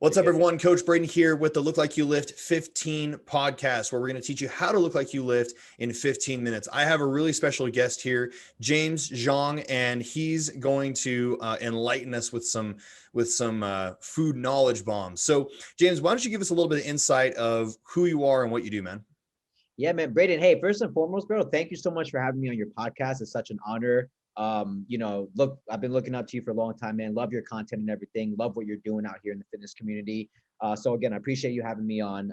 What's up, everyone? Coach Braydon here with the Look Like You Lift 15 podcast, where we're going to teach you how to look like you lift in 15 minutes. I have a really special guest here, James Jiang, and he's going to enlighten us with some food knowledge bombs. So, James, why don't you give us a little bit of insight of who you are and what you do, man? Yeah, man, Braydon. Hey, first and foremost, bro, thank you so much for having me on your podcast. It's such an honor. Look, I've been looking up to you for a long time, man. Love your content and everything. Love what you're doing out here in the fitness community. So again, I appreciate you having me on.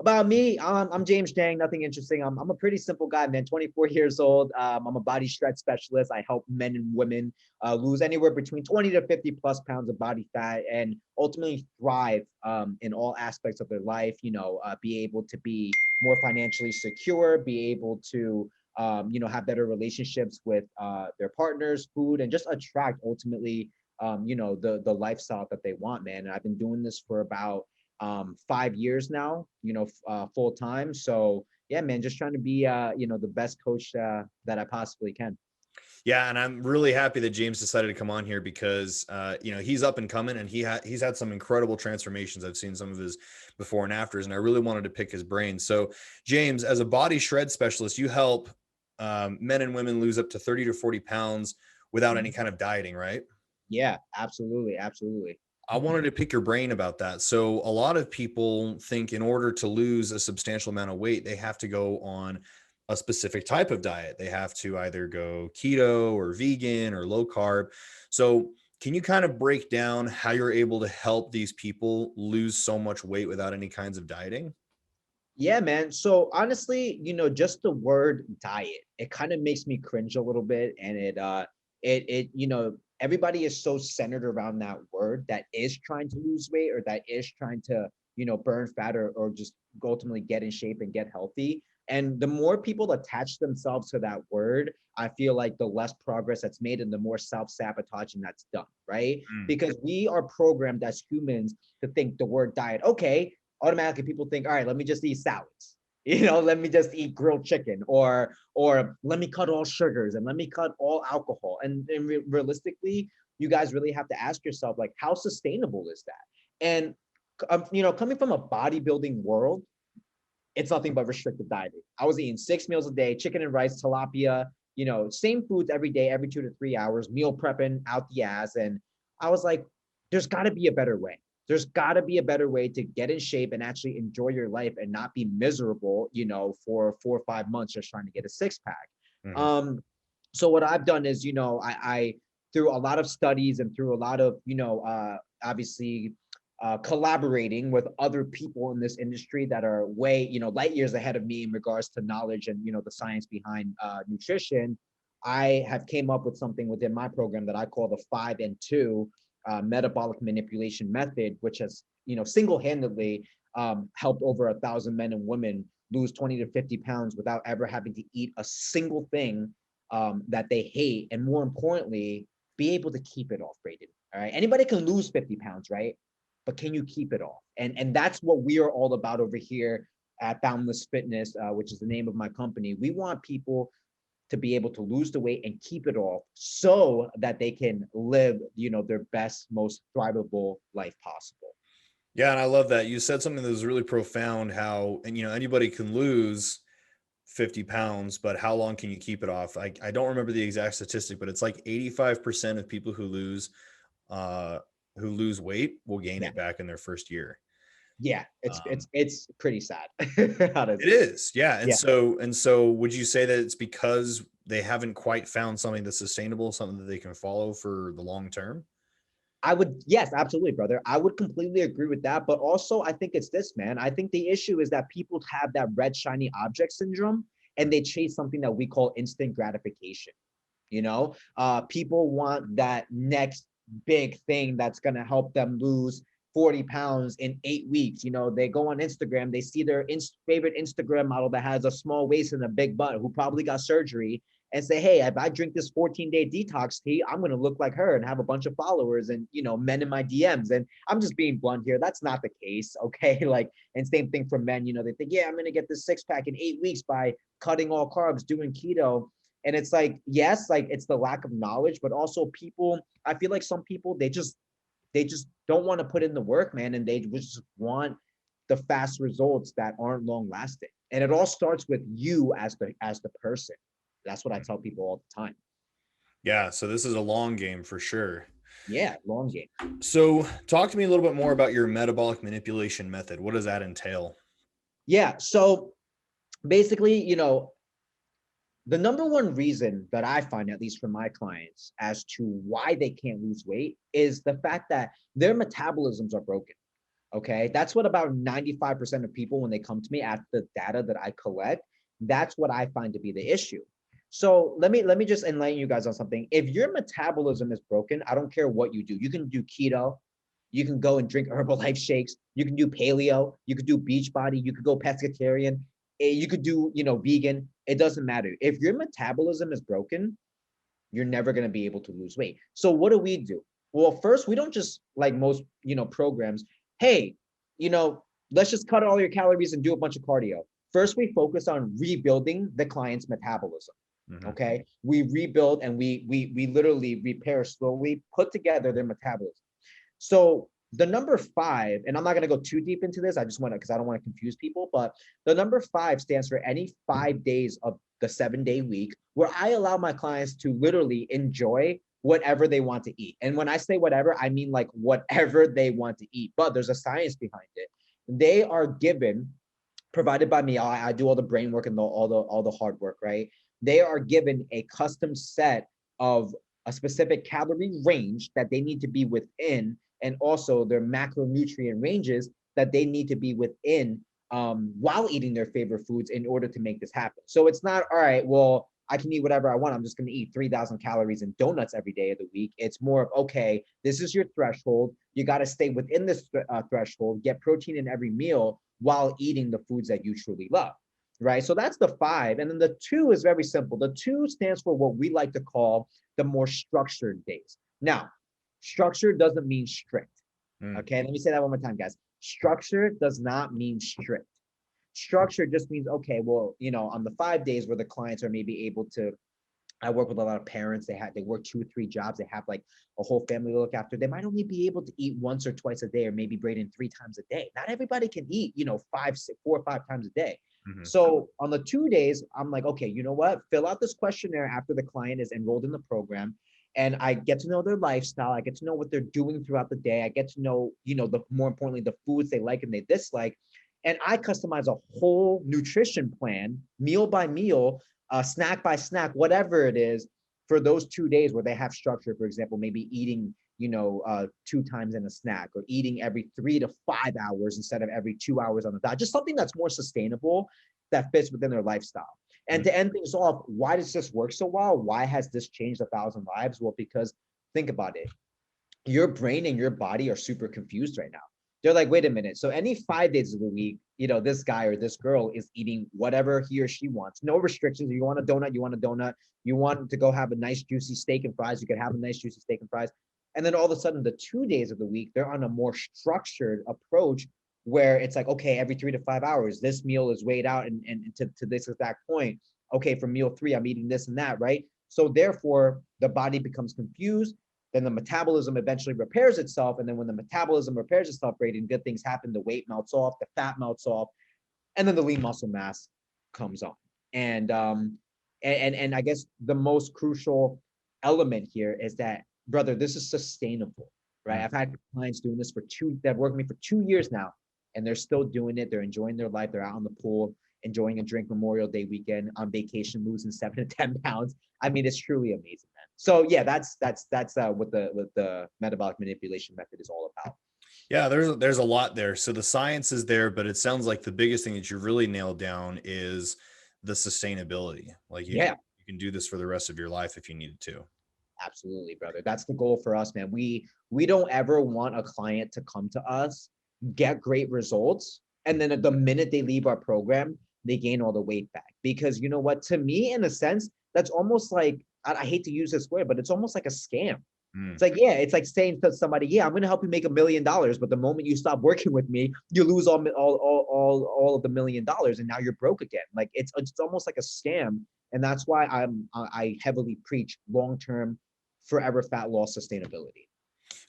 About me, I'm James Jiang. Nothing interesting. I'm a pretty simple guy, man. 24 years old. I'm a body stretch specialist. I help men and women lose anywhere between 20 to 50 plus pounds of body fat and ultimately thrive in all aspects of their life. Be able to be more financially secure, be able to have better relationships with their partners, food, and just attract ultimately, the lifestyle that they want, man. And I've been doing this for about 5 years now, full time. So yeah, man, just trying to be, the best coach that I possibly can. Yeah, and I'm really happy that James decided to come on here because he's up and coming, and he's had some incredible transformations. I've seen some of his before and afters, and I really wanted to pick his brain. So, James, as a body shred specialist, you help men and women lose up to 30 to 40 pounds without any kind of dieting, right? Yeah, absolutely, absolutely. I wanted to pick your brain about that. So a lot of people think in order to lose a substantial amount of weight, they have to go on a specific type of diet. They have to either go keto or vegan or low carb. So can you kind of break down how you're able to help these people lose so much weight without any kinds of dieting? Yeah, man. So honestly, just the word diet, it kind of makes me cringe a little bit. And everybody is so centered around that word that is trying to lose weight or that is trying to, burn fat or just ultimately get in shape and get healthy. And the more people attach themselves to that word, I feel like the less progress that's made and the more self-sabotaging that's done, right? Because we are programmed as humans to think the word diet, okay, automatically people think, all right, let me just eat salads. Let me just eat grilled chicken or let me cut all sugars and let me cut all alcohol. And realistically, you guys really have to ask yourself, like, how sustainable is that? And, coming from a bodybuilding world, it's nothing but restrictive dieting. I was eating 6 meals a day, chicken and rice, tilapia, same foods every day, every 2 to 3 hours, meal prepping out the ass. And I was like, there's got to be a better way. There's got to be a better way to get in shape and actually enjoy your life and not be miserable, for 4 or 5 months just trying to get a six pack. Mm-hmm. So what I've done is, I through a lot of studies and through a lot of, obviously collaborating with other people in this industry that are way, light years ahead of me in regards to knowledge and, the science behind nutrition, I have came up with something within my program that I call the 5 and 2 metabolic manipulation method, which has, single-handedly helped over 1,000 men and women lose 20 to 50 pounds without ever having to eat a single thing that they hate. And more importantly, be able to keep it off, Braydon. All right. Anybody can lose 50 pounds, right? But can you keep it off? And that's what we are all about over here at Boundless Fitness, which is the name of my company. We want people to be able to lose the weight and keep it off so that they can live, their best, most thrivable life possible. Yeah, and I love that. You said something that was really profound, how, and anybody can lose 50 pounds, but how long can you keep it off? I don't remember the exact statistic, but it's like 85% of people who lose weight will gain it back in their first year. Yeah, it's pretty sad. It is. Yeah. And Yeah. so would you say that it's because they haven't quite found something that's sustainable, something that they can follow for the long term? Yes, absolutely, brother. I would completely agree with that. But also, I think it's this, man. I think the issue is that people have that red, shiny object syndrome and they chase something that we call instant gratification. People want that next big thing that's going to help them lose 40 pounds in 8 weeks. They go on Instagram, they see their favorite Instagram model that has a small waist and a big butt who probably got surgery and say, hey, if I drink this 14-day detox tea, I'm going to look like her and have a bunch of followers and, men in my DMs. And I'm just being blunt here. That's not the case. Okay. And same thing for men, they think, yeah, I'm going to get this 6-pack in 8 weeks by cutting all carbs, doing keto. And it's like, yes, like it's the lack of knowledge, but also people, I feel like some people, they just they just don't want to put in the work, man, and they just want the fast results that aren't long lasting. And it all starts with you as the person. That's what I tell people all the time. Yeah, so this is a long game for sure. Yeah, long game. So talk to me a little bit more about your metabolic manipulation method. What does that entail? Yeah, so basically, the number one reason that I find, at least for my clients, as to why they can't lose weight is the fact that their metabolisms are broken. Okay. That's what about 95% of people, when they come to me after the data that I collect, that's what I find to be the issue. So let me just enlighten you guys on something. If your metabolism is broken, I don't care what you do. You can do keto, you can go and drink Herbalife shakes, you can do paleo, you could do Beachbody, you could go pescatarian, you could do, vegan. It doesn't matter. If your metabolism is broken, you're never going to be able to lose weight. So what do? Well, first, we don't just, like most, programs, hey, you know, let's just cut all your calories and do a bunch of cardio. First, we focus on rebuilding the client's metabolism. Mhm. Okay. We rebuild and we literally repair slowly, put together their metabolism. So the number 5, and I'm not going to go too deep into this. I just want to, because I don't want to confuse people, but the number 5 stands for any 5 days of the 7-day week where I allow my clients to literally enjoy whatever they want to eat. And when I say whatever, I mean like whatever they want to eat, but there's a science behind it. They are given, provided by me, I do all the brain work and all the hard work, right? They are given a custom set of a specific calorie range that they need to be within, and also their macronutrient ranges that they need to be within, while eating their favorite foods in order to make this happen. So it's not, all right, well, I can eat whatever I want. I'm just going to eat 3,000 calories and donuts every day of the week. It's more of, okay, this is your threshold. You got to stay within this threshold, get protein in every meal while eating the foods that you truly love, right? So that's the 5. And then the 2 is very simple. The 2 stands for what we like to call the more structured days. Now, structure doesn't mean strict. Okay, let me say that one more time, guys. Structure does not mean strict. Structure just means, okay, well, on the 5 days where the clients are maybe able to, I work with a lot of parents. They work 2 or 3 jobs. They have like a whole family to look after. They might only be able to eat once or twice a day, or maybe Braydon 3 times a day. Not everybody can eat, 5, 6, 4 or 5 times a day. Mhm. So on the 2 days, I'm like, okay, you know what? Fill out this questionnaire after the client is enrolled in the program. And I get to know their lifestyle. I get to know what they're doing throughout the day. I get to know, the more importantly, the foods they like and they dislike. And I customize a whole nutrition plan, meal by meal, snack by snack, whatever it is, for those 2 days where they have structure. For example, maybe eating, 2 times in a snack, or eating every 3 to 5 hours instead of every 2 hours on the dot. Just something that's more sustainable, that fits within their lifestyle. And to end things off, why does this work so well? Why has this changed 1,000 lives? Well, because think about it. Your brain and your body are super confused right now. They're like, wait a minute. So any 5 days of the week, this guy or this girl is eating whatever he or she wants. No restrictions. You want a donut, you want a donut. You want to go have a nice juicy steak and fries, you could have a nice juicy steak and fries. And then all of a sudden, the 2 days of the week, they're on a more structured approach where it's like, okay, every 3 to 5 hours, this meal is weighed out and to this exact point. Okay, for meal 3, I'm eating this and that, right? So therefore, the body becomes confused. Then the metabolism eventually repairs itself. And then when the metabolism repairs itself, great, and good things happen, the weight melts off, the fat melts off, and then the lean muscle mass comes on. And I guess the most crucial element here is that, brother, this is sustainable, right? I've had clients doing this that worked with me for 2 years now, and they're still doing it. They're enjoying their life. They're out on the pool, enjoying a drink Memorial Day weekend, on vacation, losing 7 to 10 pounds. I mean, it's truly amazing, man. So yeah, that's what the metabolic manipulation method is all about. Yeah, there's a lot there. So the science is there, but it sounds like the biggest thing that you really nailed down is the sustainability. Like Yeah, you can do this for the rest of your life if you needed to. absolutely, brother. That's the goal for us, man. We don't ever want a client to come to us, get great results, and then the minute they leave our program, they gain all the weight back. Because you know what? To me, in a sense, that's almost like, I hate to use this word, but it's almost like a scam. It's Mm. like, yeah, it's like saying to somebody, yeah, I'm going to help you make $1,000,000, but the moment you stop working with me, you lose all of the $1,000,000, and now you're broke again. Like it's almost like a scam, and that's why I heavily preach long-term, forever fat loss sustainability.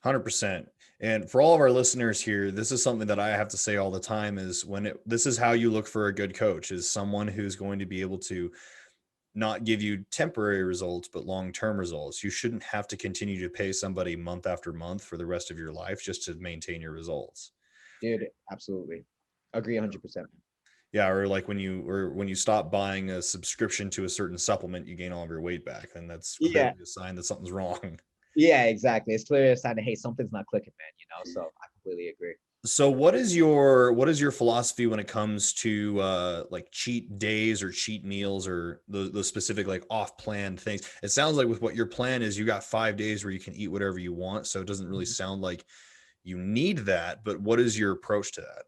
100%. And for all of our listeners here, this is something that I have to say all the time is this is how you look for a good coach, is someone who's going to be able to not give you temporary results, but long-term results. You shouldn't have to continue to pay somebody month after month for the rest of your life just to maintain your results. Dude, absolutely. Agree 100%. Yeah, or like when you stop buying a subscription to a certain supplement, you gain all of your weight back, and that's clearly Yeah. a sign that something's wrong. Yeah, exactly. It's clearly a sign that, hey, something's not clicking, man, so I completely agree. So what is your philosophy when it comes to like cheat days or cheat meals or those specific like off-plan things? It sounds like with what your plan is, you got 5 days where you can eat whatever you want. So it doesn't really sound like you need that, but what is your approach to that?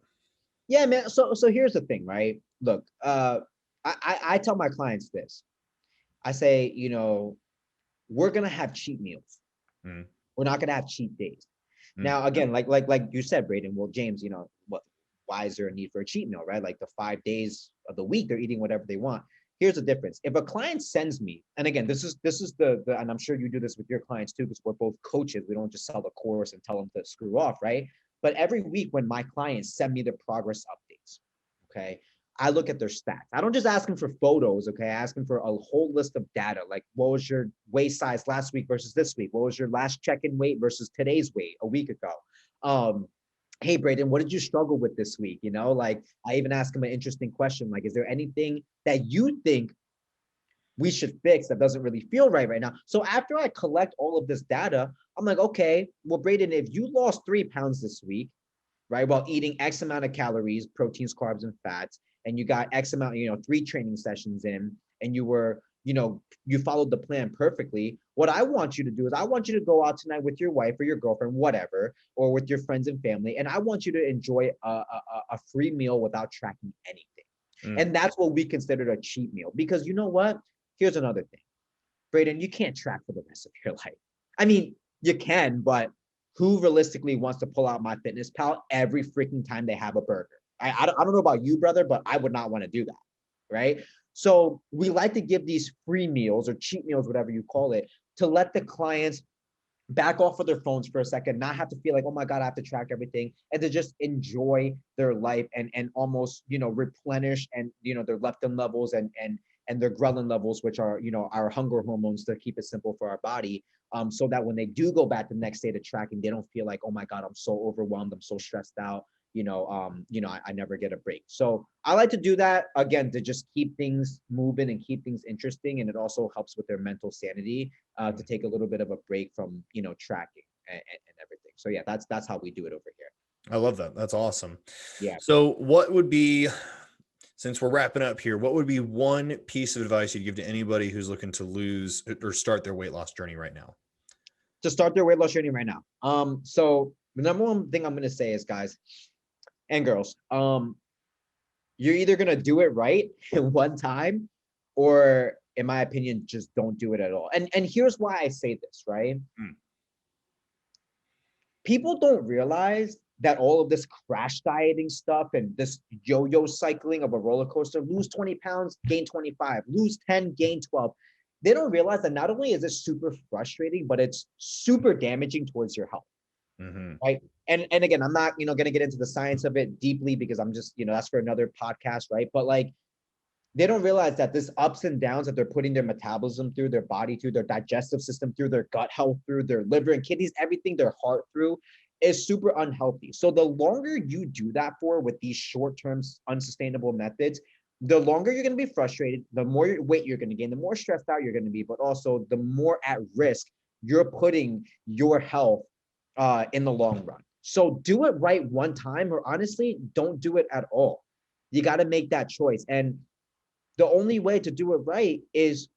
Yeah, man. So here's the thing, right? Look, I tell my clients this. I say, we're gonna have cheat meals. Mm, We're not gonna have cheat days. mm, Now, again, like you said, Braydon. Well, James, what? Why is there a need for a cheat meal, right? Like the 5 days of the week, they're eating whatever they want. Here's the difference. If a client sends me, and again, this is the and I'm sure you do this with your clients too, because we're both coaches. We don't just sell the course and tell them to screw off, right? But every week when my clients send me the progress updates, okay, I look at their stats. I don't just ask them for photos, okay? I ask them for a whole list of data, like what was your waist size last week versus this week? What was your last check-in weight versus today's weight a week ago? Hey, Braydon, what did you struggle with this week? Like I even ask them an interesting question, like, is there anything that you think we should fix that doesn't really feel right now? So after I collect all of this data, I'm like, okay, well, Braydon, if you lost 3 pounds this week, right, while eating X amount of calories, proteins, carbs, and fats, and you got X amount, 3 training sessions in, and you followed the plan perfectly. What I want you to do is I want you to go out tonight with your wife or your girlfriend, whatever, or with your friends and family, and I want you to enjoy a free meal without tracking anything. mm. And that's what we considered a cheat meal. Because you know what? Here's another thing. Braydon, you can't track for the rest of your life. I mean, you can, but who realistically wants to pull out MyFitnessPal every freaking time they have a burger? I don't know about you, brother, but I would not want to do that, right? So we like to give these free meals or cheat meals, whatever you call it, to let the clients back off of their phones for a second, not have to feel like, oh my God, I have to track everything, and to just enjoy their life and almost, replenish and their leptin levels and their ghrelin levels, which are, our hunger hormones, to keep it simple for our body. So that when they do go back the next day to tracking, they don't feel like, oh my God, I'm so overwhelmed, I'm so stressed out. I never get a break. So I like to do that again to just keep things moving and keep things interesting. And it also helps with their mental sanity to take a little bit of a break from, tracking and everything. So yeah, that's how we do it over here. I love that. That's awesome. Yeah. So what would be, since we're wrapping up here, what would be one piece of advice you'd give to anybody who's looking to lose or start their weight loss journey right now? To start their weight loss journey right now. So the number one thing I'm going to say is, guys and girls, you're either going to do it right in one time, or in my opinion, just don't do it at all. And here's why I say this, right? People don't realize that all of this crash dieting stuff and this yo-yo cycling of a roller coaster, lose 20 pounds, gain 25, lose 10, gain 12. They don't realize that not only is it super frustrating, but it's super damaging towards your health. Mm-hmm. Right. And again, I'm not, going to get into the science of it deeply, because I'm just, that's for another podcast. Right. But like, they don't realize that this ups and downs that they're putting their metabolism through, their body through, their digestive system through, their gut health through, their liver and kidneys, everything, their heart through, is super unhealthy. So the longer you do that for with these short-term unsustainable methods, the longer you're going to be frustrated, the more weight you're going to gain, the more stressed out you're going to be, but also the more at risk you're putting your health in the long run. So do it right one time, or honestly, don't do it at all. You got to make that choice. And the only way to do it right is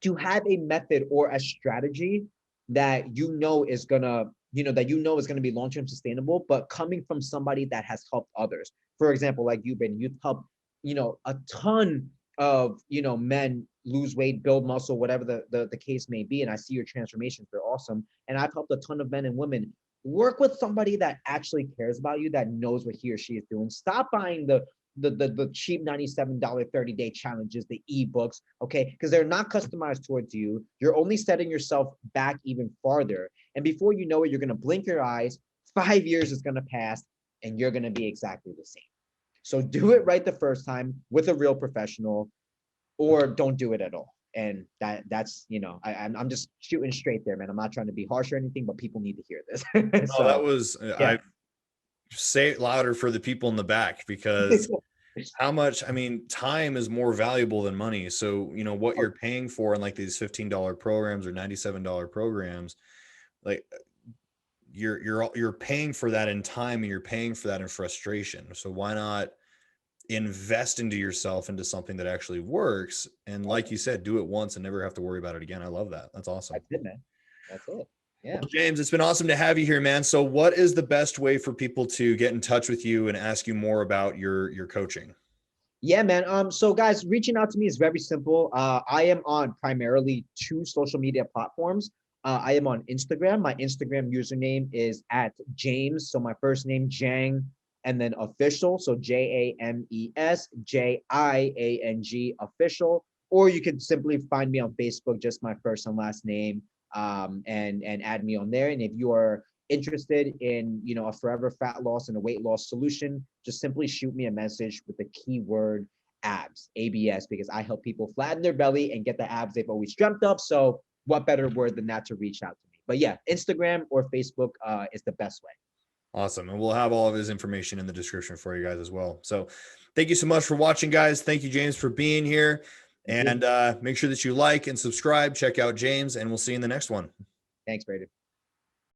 to have a method or a strategy that is gonna, is gonna be long-term sustainable, but coming from somebody that has helped others. For example, like you've helped, a ton of, men lose weight, build muscle, whatever the case may be. And I see your transformations, they're awesome. And I've helped a ton of men and women. Work with somebody that actually cares about you, that knows what he or she is doing. Stop buying the cheap $97 30-day challenges, the ebooks, okay? Because they're not customized towards you. You're only setting yourself back even farther. And before you know it, you're going to blink your eyes, 5 years is going to pass and you're going to be exactly the same. So do it right the first time with a real professional, or don't do it at all. And that's, I'm just shooting straight there, man. I'm not trying to be harsh or anything, but people need to hear this. No, that So was, yeah. I say it louder for the people in the back, because how much, I mean, time is more valuable than money. So, what you're paying for in like these $15 programs or $97 programs, like you're paying for that in time, and you're paying for that in frustration. So why not invest into yourself, into something that actually works? And like you said, do it once and never have to worry about it again. I love that. That's awesome. That's it, man. That's it. Yeah. Well, James, it's been awesome to have you here, man. So what is the best way for people to get in touch with you and ask you more about your coaching? Yeah, man. So guys, reaching out to me is very simple. I am on primarily 2 social media platforms. I am on Instagram. My Instagram username is at James. So my first name, Jiang, and then official. So JamesJiang official. Or you can simply find me on Facebook, just my first and last name, and add me on there. And if you are interested in, a forever fat loss and a weight loss solution, just simply shoot me a message with the keyword abs, ABS, because I help people flatten their belly and get the abs they've always dreamt of. So what better word than that to reach out to me? But yeah, Instagram or Facebook is the best way. Awesome. And we'll have all of his information in the description for you guys as well. So thank you so much for watching, guys. Thank you, James, for being here. And make sure that you like and subscribe. Check out James, and we'll see you in the next one. Thanks, Braydon.